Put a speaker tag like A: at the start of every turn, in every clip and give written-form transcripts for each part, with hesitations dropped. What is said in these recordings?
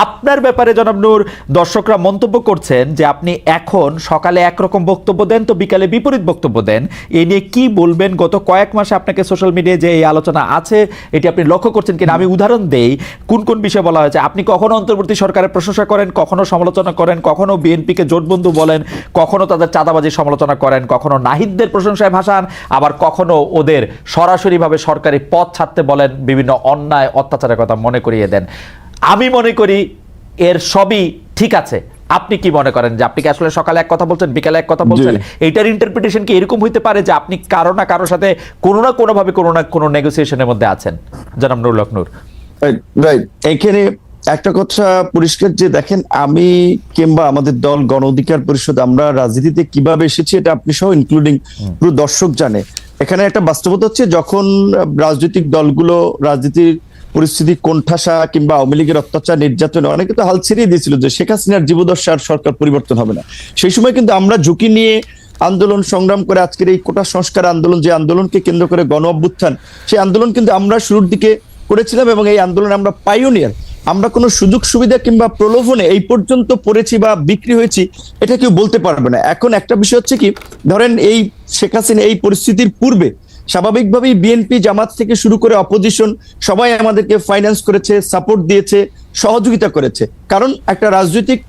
A: আপনার ব্যাপারে জনাব নূর দর্শকরা মন্তব্য করছেন যে আপনি এখন সকালে একরকম বক্তব্য দেন তো বিকালে বিপরীত বক্তব্য দেন। এ নিয়ে কি বলবেন? গত কয়েক মাসে আপনাকে সোশ্যাল মিডিয়ায় যে এই আলোচনা আছে এটি আপনি লক্ষ্য করছেন কিনা? আমি উদাহরণ দেই কোন কোন বিষয়ে বলা হয়েছে। আপনি কখনো অন্তর্বর্তী সরকারের প্রশংসা করেন, কখনো সমালোচনা করেন, কখনো বিএনপিকে জোটবন্ধু বলেন, কখনো তাদের চাঁদাবাজির সমালোচনা করেন, কখনো নাহিদদের প্রশংসায় ভাসান, আবার কখনো ওদের সরাসরিভাবে সরকারি পদ ছাড়তে বলেন, বিভিন্ন অন্যায় অত্যাচারের কথা মনে করিয়ে দেন। আমি মনে করি এর সবই ঠিক আছে। আপনি কি মনে করেন যে আপনি কি আসলে সকালে এক কথা বলছেন, বিকালে এক কথা বলছেন? এইটার ইন্টারপ্রিটেশন কি এরকম হইতে পারে যে আপনি কারো না কারোর সাথে কোনো না কোনো ভাবে কোনো না কোনো নেগোসিয়েশনের মধ্যে আছেন? জনাব নুরুল হক নূর।
B: রাইট, এখানে একটা কথা পরিষ্কার যে দেখেন, আমি কিংবা আমাদের দল গণ অধিকার পরিষদ আমরা রাজনীতিতে কিভাবে এসেছি এটা আপনি সহ ইনক্লুডিং পুরো দর্শক জানে। এখানে একটা বাস্তবতা হচ্ছে, যখন রাজনৈতিক দলগুলো রাজনীতির পরিস্থিতি কোণঠাসা কিংবা আওয়ামী লীগের অত্যাচার নির্যাতনে অনেকে তো হাল ছেড়িয়ে দিয়েছিল যে শেখ হাসিনার জীবদশা আর সরকার পরিবর্তন হবে না। সেই সময় কিন্তু আমরা ঝুঁকি নিয়ে আন্দোলন সংগ্রাম করে আজকের এই কোটা সংস্কার আন্দোলন, যে আন্দোলনকে কেন্দ্র করে গণ অভ্যুত্থান, সেই আন্দোলন কিন্তু আমরা শুরুর দিকে করেছিলাম এবং এই আন্দোলনে আমরা পাইওনিয়ার। আমরা কোনো সুযোগ সুবিধা কিংবা প্রলোভনে এই পর্যন্ত পড়েছি বা বিক্রি হয়েছি এটা কেউ বলতে পারবে না। এখন একটা বিষয় হচ্ছে কি, ধরেন এই শেখ হাসিনা এই পরিস্থিতির পূর্বে স্বাভাবিকভাবেই বিএনপি জামাত থেকে শুরু করে অপোজিশন সবাই আমাদেরকে ফাইন্যান্স করেছে, সাপোর্ট দিয়েছে, সহযোগিতা করেছে। কারণ একটা রাজনৈতিক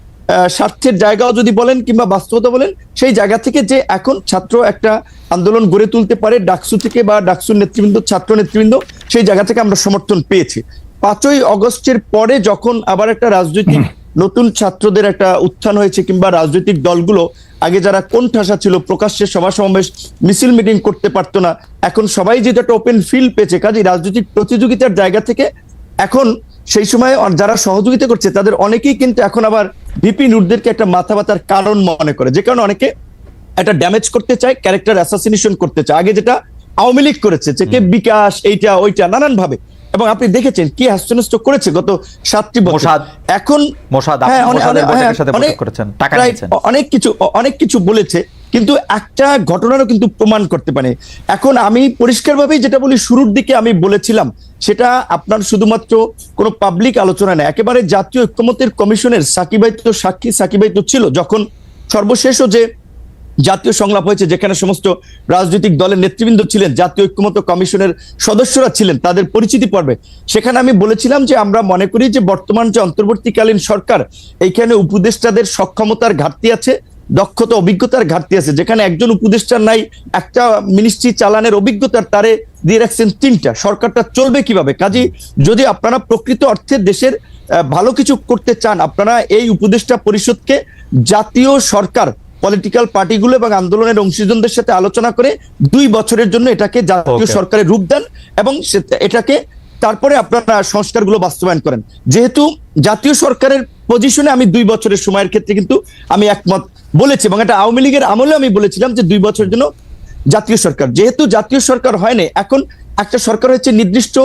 B: স্বার্থের জায়গাও যদি বলেন কিংবা বাস্তবতা বলেন, সেই জায়গা থেকে যে এখন ছাত্র একটা আন্দোলন গড়ে তুলতে পারে ডাকসু থেকে বা ডাকসুর নেতৃবৃন্দ, ছাত্র নেতৃবৃন্দ, সেই জায়গা থেকে আমরা সমর্থন পেয়েছি। 5ই অগস্টের পরে যখন আবার একটা রাজনৈতিক নতুন ছাত্রদের একটা উত্থান হয়েছে কিংবা রাজনৈতিক দলগুলো আগে যারা কোণঠাসা ছিল, প্রকাশ্যে সভা সমাবেশ মিছিল মিটিং করতে পারতো না, এখন সবাই যেটা একটা ওপেন ফিল্ড পেয়েছে, কাজে রাজনৈতিক প্রতিযোগিতার জায়গা থেকে এখন সেই সময় যারা সহযোগিতা করছে তাদের অনেকেই কিন্তু এখন আবার ভিপি নূরদেরকে একটা মাথা ব্যথার কারণ মনে করে, যে কারণে অনেকে একটা ড্যামেজ করতে চায়, ক্যারেক্টার অ্যাসাসিনেশন করতে চায়। আগে যেটা আওয়ামী লীগ করেছে যে কে বিকাশ এইটা ওইটা নানান ভাবে, এবং আপনি দেখেছেন কি হাস্যনষ্ট করেছে গত 7টি বছর। এখন অনেক কিছু বলেছে, কিন্তু একটা ঘটনারও কিন্তু প্রমাণ করতে পারে। এখন আমি পরিষ্কারভাবেই যেটা বলি, শুরুর দিকে আমি বলেছিলাম, সেটা আপনার শুধুমাত্র কোনো পাবলিক আলোচনা নেই, একেবারে জাতীয় ঐক্যমত্যের কমিশনের সাকিবাই তো সাক্ষী, সাকিবাই তো ছিল যখন সর্বশেষও যে জাতীয় সংলাপ হয়েছে, যেখানে সমস্ত রাজনৈতিক দলের নেতৃবৃন্দ ছিলেন, জাতীয় ঐক্যমত্য কমিশনের সদস্যরা ছিলেন, তাদের পরিচিতি পর্বে সেখানে আমি বলেছিলাম যে আমরা মনে করি যে বর্তমান যে অন্তর্বর্তীকালীন সরকার, এইখানে উপদেষ্টাদের সক্ষমতার ঘাটতি আছে, দক্ষতা অভিজ্ঞতার ঘাটতি আছে। যেখানে একজন উপদেষ্টার নাই একটা মিনিস্ট্রি চালানোর অভিজ্ঞতার, তারে দিয়ে রাখছেন 3টা, সরকারটা চলবে কিভাবে? কাজে যদি আপনারা প্রকৃত অর্থে দেশের ভালো কিছু করতে চান, আপনারা এই উপদেষ্টা পরিষদকে জাতীয় সরকার, পলিটিক্যাল পার্টিগুলো এবং আন্দোলনের অংশীজনদের সাথে আলোচনা করে 2 বছরের জন্য এটাকে জাতীয় সরকারের রূপ দেন এবং এটাকে তারপরে আপনারা সংস্কারগুলো বাস্তবায়ন করেন। যেহেতু জাতীয় সরকারের পজিশনে আমি 2 বছরের সময়ের ক্ষেত্রে কিন্তু আমি একমত বলেছি, এবং এটা আওয়ামী লীগের আমলে আমি বলেছিলাম যে 2 বছরের জন্য জাতীয় সরকার। যেহেতু জাতীয় সরকার হয় না, এখন একটা সরকার হচ্ছে নির্দিষ্ট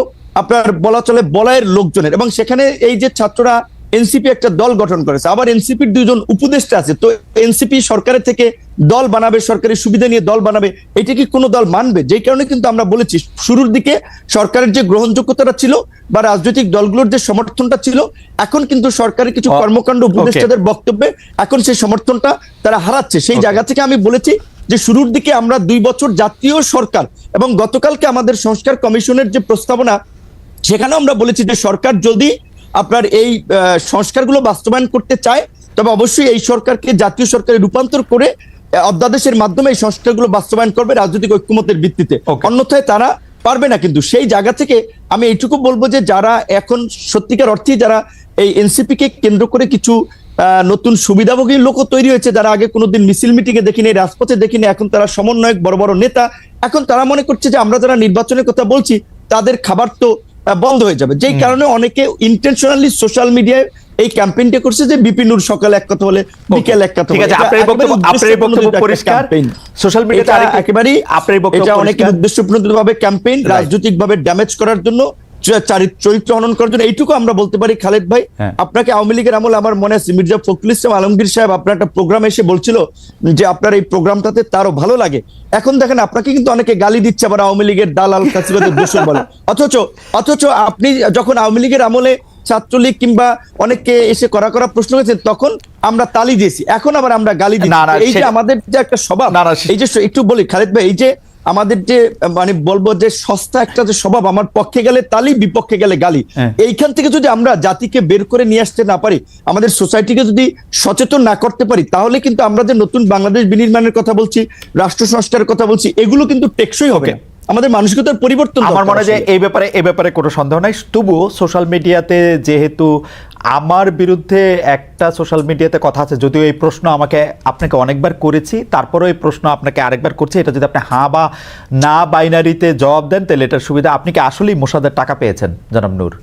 B: আপনার বলা চলে বলয়ের লোকজনের, এবং সেখানে এই যে ছাত্ররা এনসিপি একটা দল গঠন করেছে, আবার এনসিপির 2 জন উপদেষ্টা আছে, তো এনসিপি সরকারের থেকে দল বানাবে, সরকারি সুবিধা নিয়ে দল বানাবে, এটা কি কোনো দল মানবে? যেই কারণে কিন্তু আমরা বলেছি শুরুর দিকে সরকারের যে গ্রহণযোগ্যতাটা ছিল বা রাজনৈতিক দলগুলোর যে সমর্থনটা ছিল, এখন কিন্তু সরকারের কিছু কর্মকাণ্ড উপদেষ্টাদের বক্তব্যে এখন সেই সমর্থনটা তারা হারাচ্ছে। সেই জায়গা থেকে আমি বলেছি যে শুরুর দিকে আমরা 2 বছর জাতীয় সরকার, এবং গতকালকে আমাদের সংস্কার কমিশনের যে প্রস্তাবনা, সেখানেও আমরা বলেছি যে সরকার যদি আপনার এই সংস্কারগুলো বাস্তবায়ন করতে চায়, তবে অবশ্যই এই সরকারকে জাতীয় সরকারে রূপান্তর করে অধ্যাদেশের মাধ্যমে এই সংস্কারগুলো বাস্তবায়ন করবে রাজনৈতিক ঐক্যমত্যের ভিত্তিতে, অন্যথায় তারা পারবে না। কিন্তু সেই জায়গা থেকে আমি এইটুকু বলবো যে যারা এখন সত্যিকার অর্থে যারা এই এনসিপি কে কেন্দ্র করে কিছু নতুন সুবিধাভোগী লোকও তৈরি হয়েছে, যারা আগে কোনোদিন মিছিল মিটিং এ দেখিনি, রাজপথে দেখিনি, এখন তারা সমন্বয়ক, বড় বড় নেতা, এখন তারা মনে করছে যে আমরা যারা নির্বাচনের কথা বলছি তাদের খাবার তো বন্ধ হয়ে যাবে। যেই কারণে অনেকে ইন্টেনশনালি সোশ্যাল মিডিয়ায় এই ক্যাম্পেইনটা করছে যে বিপি নূর সকালে এক কথা বলে বিকেল এক কথা বলে।
A: ঠিক আছে, আপনার বক্তব্য পরিষ্কার। সোশ্যাল মিডিয়াতে একেবারেই আপনার বক্তব্য,
B: এটা অনেক উদ্দেশ্যপ্রণোদিতভাবে ক্যাম্পেইন, রাজনৈতিকভাবে ড্যামেজ করার জন্য, চরিত্র হনন করার জন্য। এইটুকু আমরা বলতে পারি। খালেদ ভাই, আপনাকে আওয়ামী লীগের আমল আমার মনে আছে মির্জা ফখরুল ইসলাম আলমগীর সাহেব আপনার একটা প্রোগ্রামে এসে বলছিল যে আপনার এই প্রোগ্রামটাতে তারও ভালো লাগে। এখন দেখেন আপনাকে কিন্তু অনেকে গালি দিচ্ছে, আবার আওয়ামী লীগের দালাল কাছিবাদের দোষর বলে। অথচ আপনি যখন আওয়ামী লীগের আমলে ছাত্রলীগ কিংবা অনেকে এসে করা প্রশ্ন করেছে, তখন আমরা তালি দিয়েছি, এখন আবার আমরা গালি দিচ্ছি।
A: না, না,
B: এই যে আমাদের যে একটা স্বভাব,
A: না, না,
B: এই যে একটু বলি খালেদ ভাই, এই যে আমাদের যে মানে বলবো যে সস্তা একটা যে স্বভাব, আমার পক্ষে গেলে তালি, বিপক্ষে গেলে গালি,
A: হ্যাঁ।
B: এইখান থেকে যদি আমরা জাতিকে বের করে নিয়ে আসতে না পারি, আমাদের সোসাইটিকে যদি সচেতন না করতে পারি, তাহলে কিন্তু আমরা যে নতুন বাংলাদেশ বিনির্মাণের কথা বলছি, রাষ্ট্র সংস্কারের কথা বলছি, এগুলো কিন্তু টেকসই হবে না। আমাদের মানসিকতার পরিবর্তন
A: আমার
B: দরকার
A: মনে হয় যে
B: আসলে।
A: এই ব্যাপারে কোনো সন্দেহ নাই। তবুও সোশ্যাল মিডিয়াতে যেহেতু আমার বিরুদ্ধে একটা সোশ্যাল মিডিয়াতে কথা আছে, যদিও এই প্রশ্ন আপনাকে অনেকবার করেছি, তারপরেও এই প্রশ্ন আপনাকে আরেকবার করছি, এটা যদি আপনি হ্যাঁ বা না বাইনারিতে জবাব দেন তাহলে এটার সুবিধা। আপনি কি আসলেই মোসাদ্দের টাকা পেয়েছেন জনাব নূর?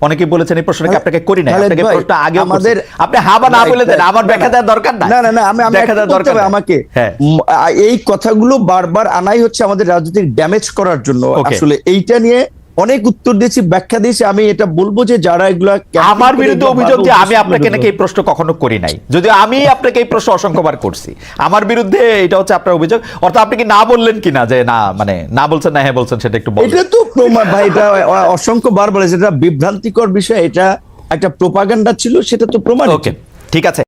A: অনেকে বলেছেন এই প্রশ্নটা কি আপনাকে করি নাই, আপনাকে প্রশ্ন আগে আমাদের, আপনি হ্যাঁ বা না বলে দেন, আমার ব্যাখ্যা দেওয়ার দরকার নাই।
B: না না না, আমি
A: ব্যাখ্যা দেওয়ার দরকার নাই
B: আমাকে।
A: হ্যাঁ,
B: এই কথাগুলো বারবার আনাই হচ্ছে আমাদের রাজনৈতিক ড্যামেজ করার জন্য। আসলে এইটা নিয়ে অনেক উত্তর দিয়েছি, ব্যাখ্যা দিয়েছি। আমি এটা বলবো যে যারা এগুলা
A: আমার বিরুদ্ধে অভিযোগ যে আমি আপনাকে নাকি এই প্রশ্ন কখনো করি নাই, যদিও আমি আপনাকে এই প্রশ্ন অসংখ্যবার করছি। আমার বিরুদ্ধে এটা হচ্ছে আপনার অভিযোগ। অর্থাৎ আপনি কি না বললেন কিনা যে না, মানে না বলছেন না হ্যাঁ বলছেন, সেটা একটু বলুন।
B: এটা তো প্রমাণ ভাই, এটা অসংখ্যবার বলেছে, এটা বিভ্রান্তিকর বিষয়, এটা একটা প্রোপাগান্ডা ছিল, সেটা তো প্রমাণ।
A: ওকে, ঠিক আছে।